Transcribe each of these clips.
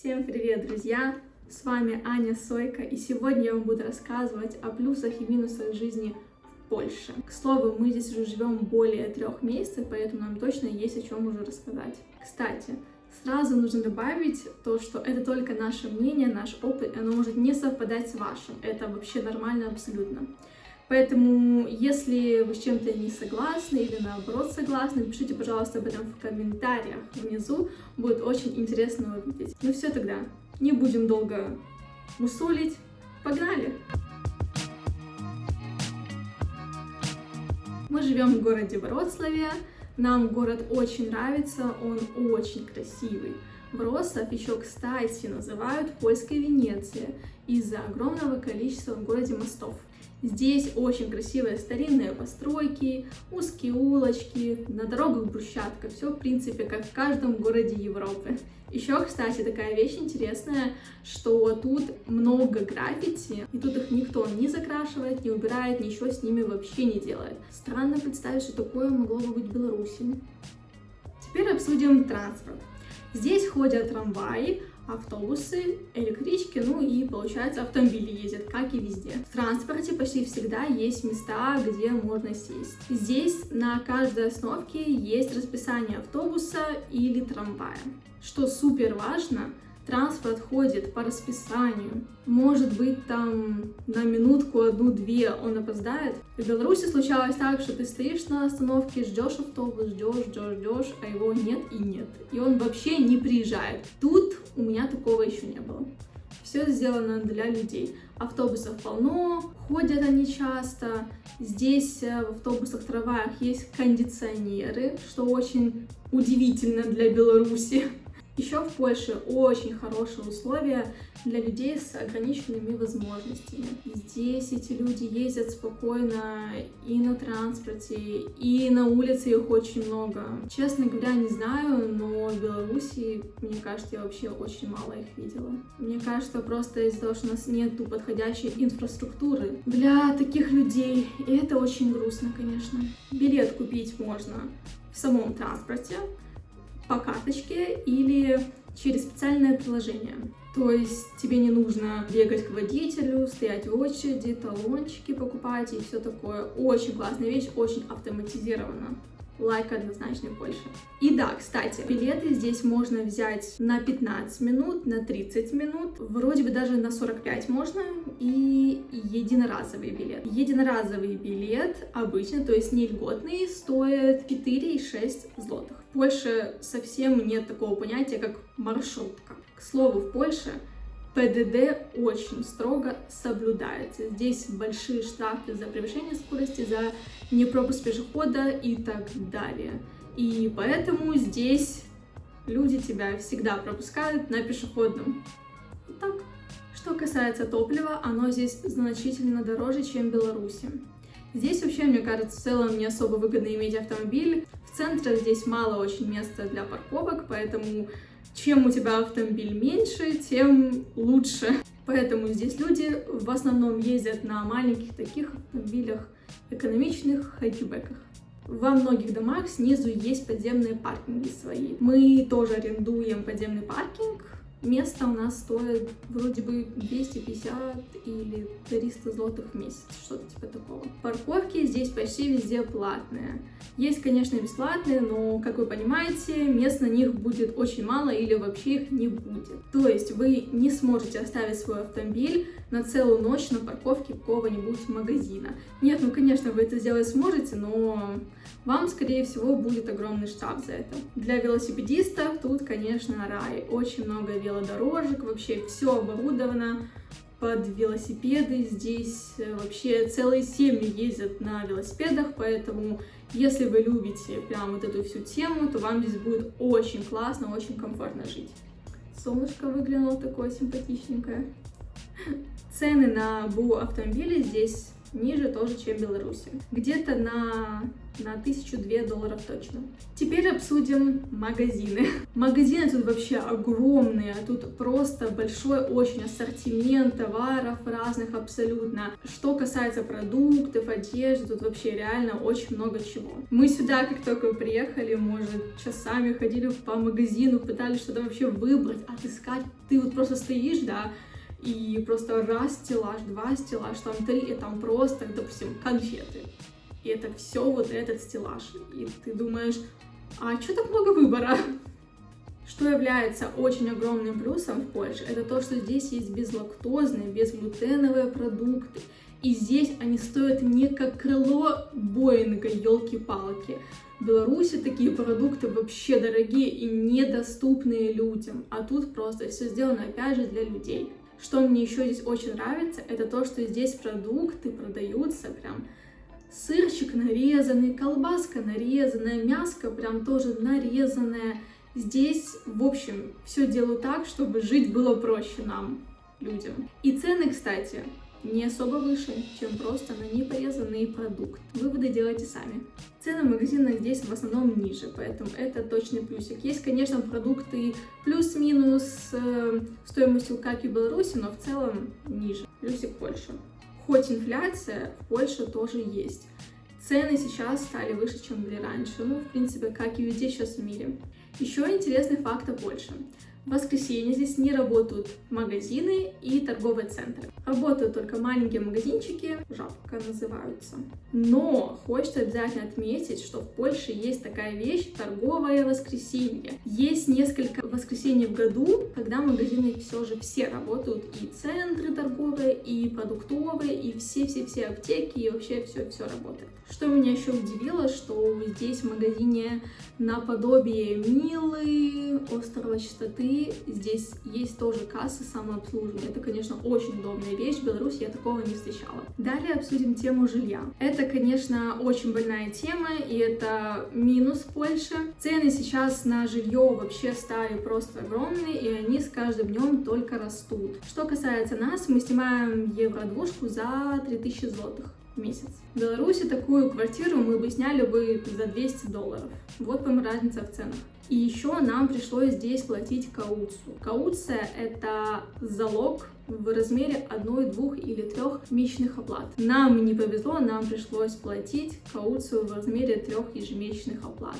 Всем привет, друзья! С вами Аня Сойка, и сегодня я вам буду рассказывать о плюсах и минусах жизни в Польше. К слову, мы здесь уже живем более 3 месяцев, поэтому нам точно есть о чем уже рассказать. Кстати, сразу нужно добавить то, что это только наше мнение, наш опыт, и оно может не совпадать с вашим. Это вообще нормально абсолютно. Поэтому, если вы с чем-то не согласны или наоборот согласны, пишите, пожалуйста, об этом в комментариях внизу. Будет очень интересно увидеть. Ну все тогда, не будем долго мусолить. Погнали! Мы живем в городе Вроцлаве. Нам город очень нравится, он очень красивый. Вроцлав еще, кстати, называют польской Венецией из-за огромного количества в городе мостов. Здесь очень красивые старинные постройки, узкие улочки, на дорогах брусчатка, все в принципе как в каждом городе Европы. Еще, кстати, такая вещь интересная, что тут много граффити, и тут их никто не закрашивает, не убирает, ничего с ними вообще не делает. Странно представить, что такое могло бы быть в Беларуси. Теперь обсудим транспорт. Здесь ходят трамваи, автобусы, электрички, ну и, получается, автомобили ездят, как и везде. В транспорте почти всегда есть места, где можно сесть. Здесь на каждой остановке есть расписание автобуса или трамвая. Что супер важно, транспорт ходит по расписанию. Может быть, там на минутку, 1-2 он опоздает. В Беларуси случалось так, что ты стоишь на остановке, ждешь автобус, ждешь, а его нет и нет. И он вообще не приезжает. Тут у меня такого еще не было. Все сделано для людей. Автобусов полно, ходят они часто. Здесь в автобусах, трамваях есть кондиционеры, что очень удивительно для Беларуси. Еще в Польше очень хорошие условия для людей с ограниченными возможностями. Здесь эти люди ездят спокойно и на транспорте, и на улице их очень много. Честно говоря, не знаю, но в Беларуси, мне кажется, я вообще очень мало их видела. Мне кажется, просто из-за того, что у нас нету подходящей инфраструктуры для таких людей, и это очень грустно, конечно. Билет купить можно в самом транспорте, по карточке или через специальное приложение. То есть тебе не нужно бегать к водителю, стоять в очереди, талончики покупать и все такое. Очень классная вещь, очень автоматизирована. Лайк однозначно Польше. И да, кстати, билеты здесь можно взять на 15 минут, на 30 минут, вроде бы даже на 45 можно, и единоразовый билет. Единоразовый билет обычно, то есть не льготный, стоит 4,6 злотых. В Польше совсем нет такого понятия, как маршрутка. К слову, в Польше ПДД очень строго соблюдается. Здесь большие штрафы за превышение скорости, за непропуск пешехода и так далее. И поэтому здесь люди тебя всегда пропускают на пешеходном. Так. Что касается топлива, оно здесь значительно дороже, чем в Беларуси. Здесь вообще, мне кажется, в целом не особо выгодно иметь автомобиль. В центре здесь мало очень места для парковок, поэтому чем у тебя автомобиль меньше, тем лучше. Поэтому здесь люди в основном ездят на маленьких таких автомобилях, экономичных хэтчбеках. Во многих домах снизу есть подземные паркинги свои. Мы тоже арендуем подземный паркинг. Место у нас стоит вроде бы 250 или 300 злотых в месяц, что-то типа такого. Парковки здесь почти везде платные. Есть, конечно, бесплатные, но, как вы понимаете, мест на них будет очень мало или вообще их не будет. То есть вы не сможете оставить свой автомобиль на целую ночь на парковке какого-нибудь магазина. Нет, ну, конечно, вы это сделать сможете, но вам, скорее всего, будет огромный штраф за это. Для велосипедистов тут, конечно, рай. Очень много велодорожек, вообще все оборудовано под велосипеды. Здесь вообще целые семьи ездят на велосипедах, поэтому если вы любите прям вот эту всю тему, то вам здесь будет очень классно, очень комфортно жить. Солнышко выглянуло такое симпатичненькое. Цены на БУ автомобили здесь ниже тоже, чем в Беларуси. Где-то на на $1002 точно. Теперь обсудим магазины. Магазины тут вообще огромные, тут просто большой очень ассортимент товаров разных абсолютно. Что касается продуктов, одежды, тут вообще реально очень много чего. Мы сюда, как только приехали, может, часами ходили по магазину, пытались что-то вообще выбрать, отыскать. Ты вот просто стоишь, да, и просто раз стеллаж, два стеллаж, там три, и там просто, допустим, конфеты. И это все вот этот стеллаж. И ты думаешь, а что так много выбора? Что является очень огромным плюсом в Польше, это то, что здесь есть безлактозные, безглютеновые продукты. И здесь они стоят не как крыло Боинга, елки-палки. В Беларуси такие продукты вообще дорогие и недоступные людям. А тут просто все сделано опять же для людей. Что мне еще здесь очень нравится, это то, что здесь продукты продаются прям сырчик нарезанный, колбаска нарезанная, мяско прям тоже нарезанное. Здесь, в общем, все делают так, чтобы жить было проще нам, людям. И цены, кстати, не особо выше, чем просто на непорезанный продукт. Выводы делайте сами. Цены в магазинах здесь в основном ниже, поэтому это точный плюсик. Есть, конечно, продукты плюс-минус стоимостью, как и в Беларуси, но в целом ниже. Плюсик Польши. Хоть инфляция в Польше тоже есть. Цены сейчас стали выше, чем были раньше. Ну, в принципе, как и везде сейчас в мире. Еще интересный факт о Польше. В воскресенье здесь не работают магазины и торговые центры. Работают только маленькие магазинчики, жабка называются. Но хочется обязательно отметить, что в Польше есть такая вещь — торговое воскресенье. Есть несколько воскресений в году, когда магазины все же все работают, и центры торговые, и продуктовые, и все аптеки, и вообще все работает. Что меня еще удивило, что здесь в магазине наподобие Милы, Острова Чистоты, здесь есть тоже кассы самообслуживания. Это, конечно, очень удобная вещь, в Беларуси я такого не встречала. Далее обсудим тему жилья. Это, конечно, очень больная тема, и это минус Польши. Цены сейчас на жилье вообще стали просто огромные, и они с каждым днем только растут. Что касается нас, мы снимаем евро-двушку за 3000 злотых в месяц. В Беларуси такую квартиру мы бы сняли бы за $200. Вот вам разница в ценах. И еще нам пришлось здесь платить кауцию. Кауция — это залог в размере 1, 2 или 3 месячных оплат. Нам не повезло, нам пришлось платить кауцию в размере 3 ежемесячных оплат.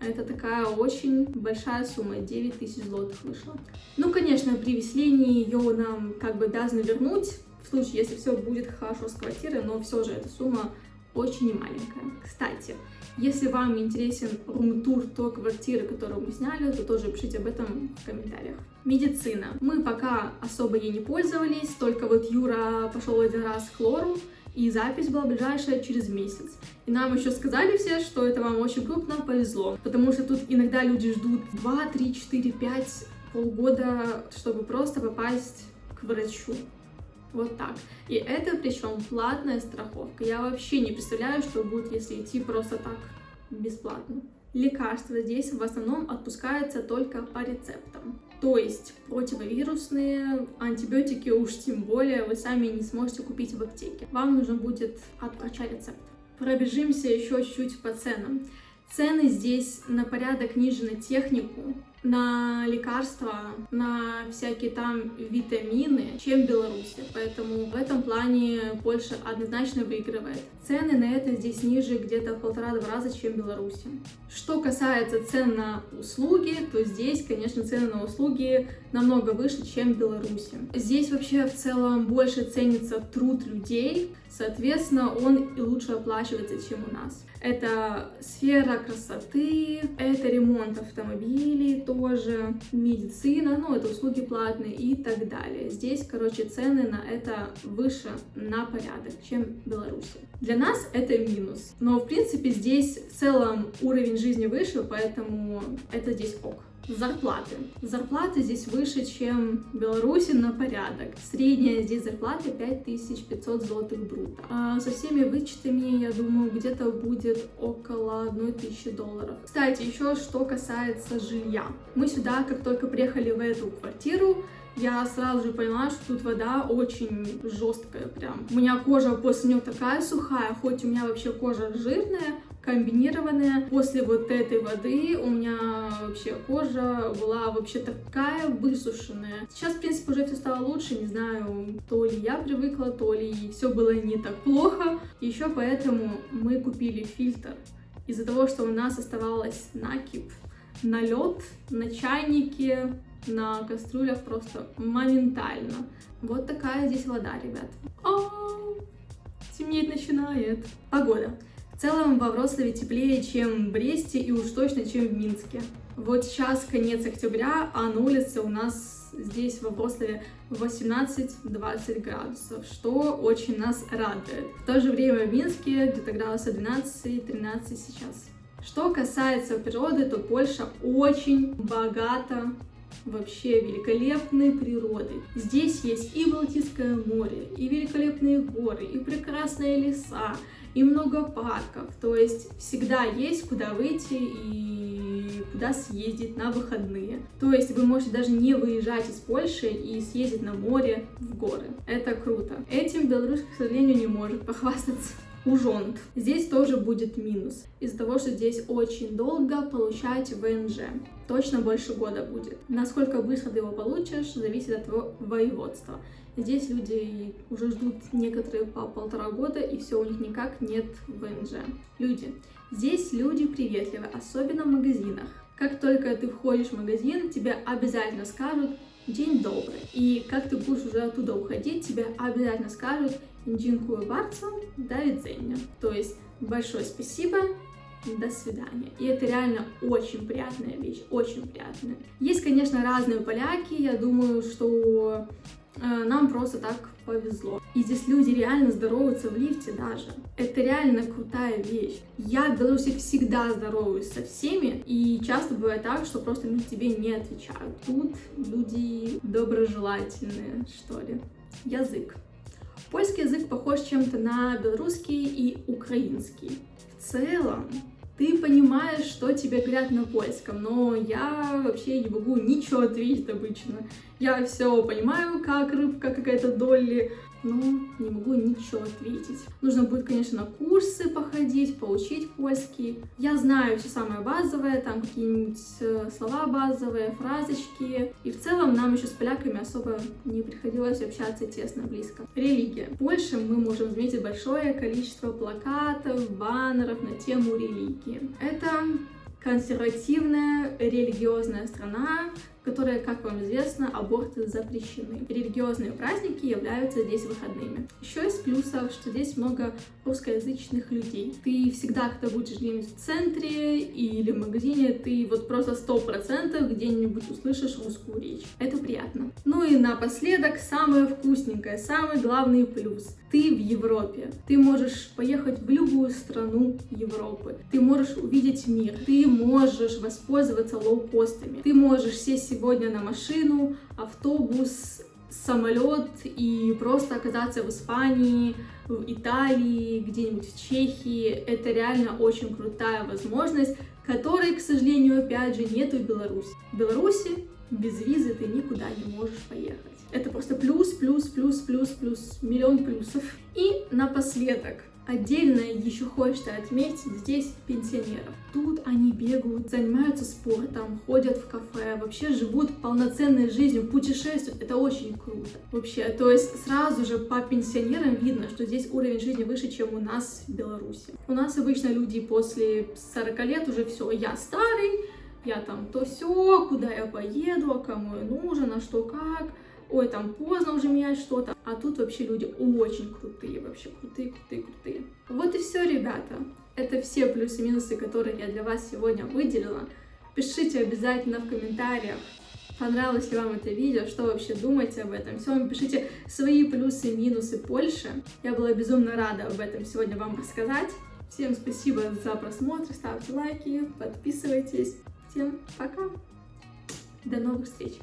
Это такая очень большая сумма, 9000 злотых вышла. Ну, конечно, при выселении ее нам как бы обязаны вернуть, в случае, если все будет хорошо с квартирой, но все же эта сумма очень немаленькая. Кстати, если вам интересен рум-тур той квартиры, которую мы сняли, то тоже пишите об этом в комментариях. Медицина. Мы пока особо ей не пользовались, только вот Юра пошел один раз к лору, и запись была ближайшая через месяц. И нам еще сказали все, что это вам очень крупно повезло, потому что тут иногда люди ждут 2, 3, 4, 5, полгода, чтобы просто попасть к врачу. Вот так. И это причем платная страховка. Я вообще не представляю, что будет, если идти просто так, бесплатно. Лекарства здесь в основном отпускаются только по рецептам. То есть противовирусные, антибиотики уж тем более вы сами не сможете купить в аптеке. Вам нужно будет от врача рецепт. Пробежимся еще чуть-чуть по ценам. Цены здесь на порядок ниже на технику, на лекарства, на всякие там витамины, чем в Беларуси. Поэтому в этом плане Польша однозначно выигрывает. Цены на это здесь ниже где-то в 1,5-2 раза, чем в Беларуси. Что касается цен на услуги, то здесь, конечно, цены на услуги намного выше, чем в Беларуси. Здесь вообще в целом больше ценится труд людей, соответственно, он и лучше оплачивается, чем у нас. Это сфера красоты, это ремонт автомобилей тоже, медицина, ну это услуги платные и так далее. Здесь, короче, цены на это выше на порядок, чем в Беларуси. Для нас это минус, но в принципе здесь в целом уровень жизни выше, поэтому это здесь ок. Зарплаты. Зарплаты здесь выше, чем в Беларуси на порядок. Средняя здесь зарплата 5500 злотых брута. А со всеми вычетами, я думаю, где-то будет около $1000. Кстати, еще что касается жилья. Мы сюда, как только приехали в эту квартиру, я сразу же поняла, что тут вода очень жесткая прям. У меня кожа после нее такая сухая, хоть у меня вообще кожа жирная, комбинированная. После вот этой воды у меня вообще кожа была вообще такая высушенная. Сейчас, в принципе, уже все стало лучше, не знаю, то ли я привыкла, то ли все было не так плохо. Еще поэтому мы купили фильтр. Из-за того, что у нас оставалось накипь, налет на чайнике, на кастрюлях просто моментально. Вот такая здесь вода, ребят. Темнеть начинает. Погода. В целом во Вроцлаве теплее, чем в Бресте и уж точно, чем в Минске. Вот сейчас конец октября, а на улице у нас здесь во Вроцлаве 18-20 градусов, что очень нас радует. В то же время в Минске где-то градусов 12-13 сейчас. Что касается природы, то Польша очень богата вообще великолепной природой. Здесь есть и Балтийское море, и великолепные горы, и прекрасные леса, и много парков. То есть всегда есть куда выйти и куда съездить на выходные. То есть вы можете даже не выезжать из Польши и съездить на море, в горы. Это круто. Этим Беларусь, к сожалению, не может похвастаться. Ужонт. Здесь тоже будет минус. Из-за того, что здесь очень долго получать ВНЖ. Точно больше года будет. Насколько быстро ты его получишь, зависит от твоего воеводства. Здесь люди уже ждут некоторые по 1,5 года, и все, у них никак нет ВНЖ. Люди. Здесь люди приветливые, особенно в магазинах. Как только ты входишь в магазин, тебе обязательно скажут «День добрый». И как ты будешь уже оттуда уходить, тебе обязательно скажут «Dziękuję bardzo, до widzenia». То есть большое спасибо, до свидания. И это реально очень приятная вещь, очень приятная. Есть, конечно, разные поляки, я думаю, что нам просто так повезло. И здесь люди реально здороваются в лифте даже. Это реально крутая вещь. Я в Беларуси всегда здороваюсь со всеми, и часто бывает так, что просто люди тебе не отвечают. Тут люди доброжелательные, что ли. Язык. Польский язык похож чем-то на белорусский и украинский. В целом, ты понимаешь, что тебе говорят на польском, но я вообще не могу ничего ответить обычно. Я все понимаю, как рыбка какая-то Долли, но не могу ничего ответить. Нужно будет, конечно, на курсы походить, поучить польский. Я знаю все самое базовое, там какие-нибудь слова базовые, фразочки. И в целом нам еще с поляками особо не приходилось общаться тесно, близко. Религия. В Польше мы можем заметить большое количество плакатов, баннеров на тему религии. Это консервативная религиозная страна, в которой, как вам известно, аборты запрещены. Религиозные праздники являются здесь выходными. Еще из плюсов, что здесь много русскоязычных людей. Ты всегда, когда будешь где-нибудь в центре или в магазине, ты вот просто 100% где-нибудь услышишь русскую речь. Это приятно. Ну и напоследок, самое вкусненькое, самый главный плюс. Ты в Европе. Ты можешь поехать в любую страну Европы. Ты можешь увидеть мир. Ты можешь воспользоваться лоукостами. Ты можешь сесть сегодня на машину, автобус, самолет и просто оказаться в Испании, в Италии, где-нибудь в Чехии. Это реально очень крутая возможность, которой, к сожалению, опять же, нету в Беларуси. В Беларуси без визы ты никуда не можешь поехать. Это просто плюс, миллион плюсов. И напоследок, отдельно еще хочется отметить здесь пенсионеров. Тут они бегают, занимаются спортом, ходят в кафе, вообще живут полноценной жизнью, путешествуют. Это очень круто. Вообще, то есть сразу же по пенсионерам видно, что здесь уровень жизни выше, чем у нас в Беларуси. У нас обычно люди после 40 лет уже все, я старый, я там то сё, куда я поеду, а кому я нужен, а что как. Ой, там поздно уже менять что-то. А тут вообще люди очень крутые, вообще крутые. Вот и все, ребята. Это все плюсы и минусы, которые я для вас сегодня выделила. Пишите обязательно в комментариях, понравилось ли вам это видео, что вообще думаете об этом всем. Пишите свои плюсы и минусы Польши. Я была безумно рада об этом сегодня вам рассказать. Всем спасибо за просмотр, ставьте лайки, подписывайтесь. Всем пока. До новых встреч.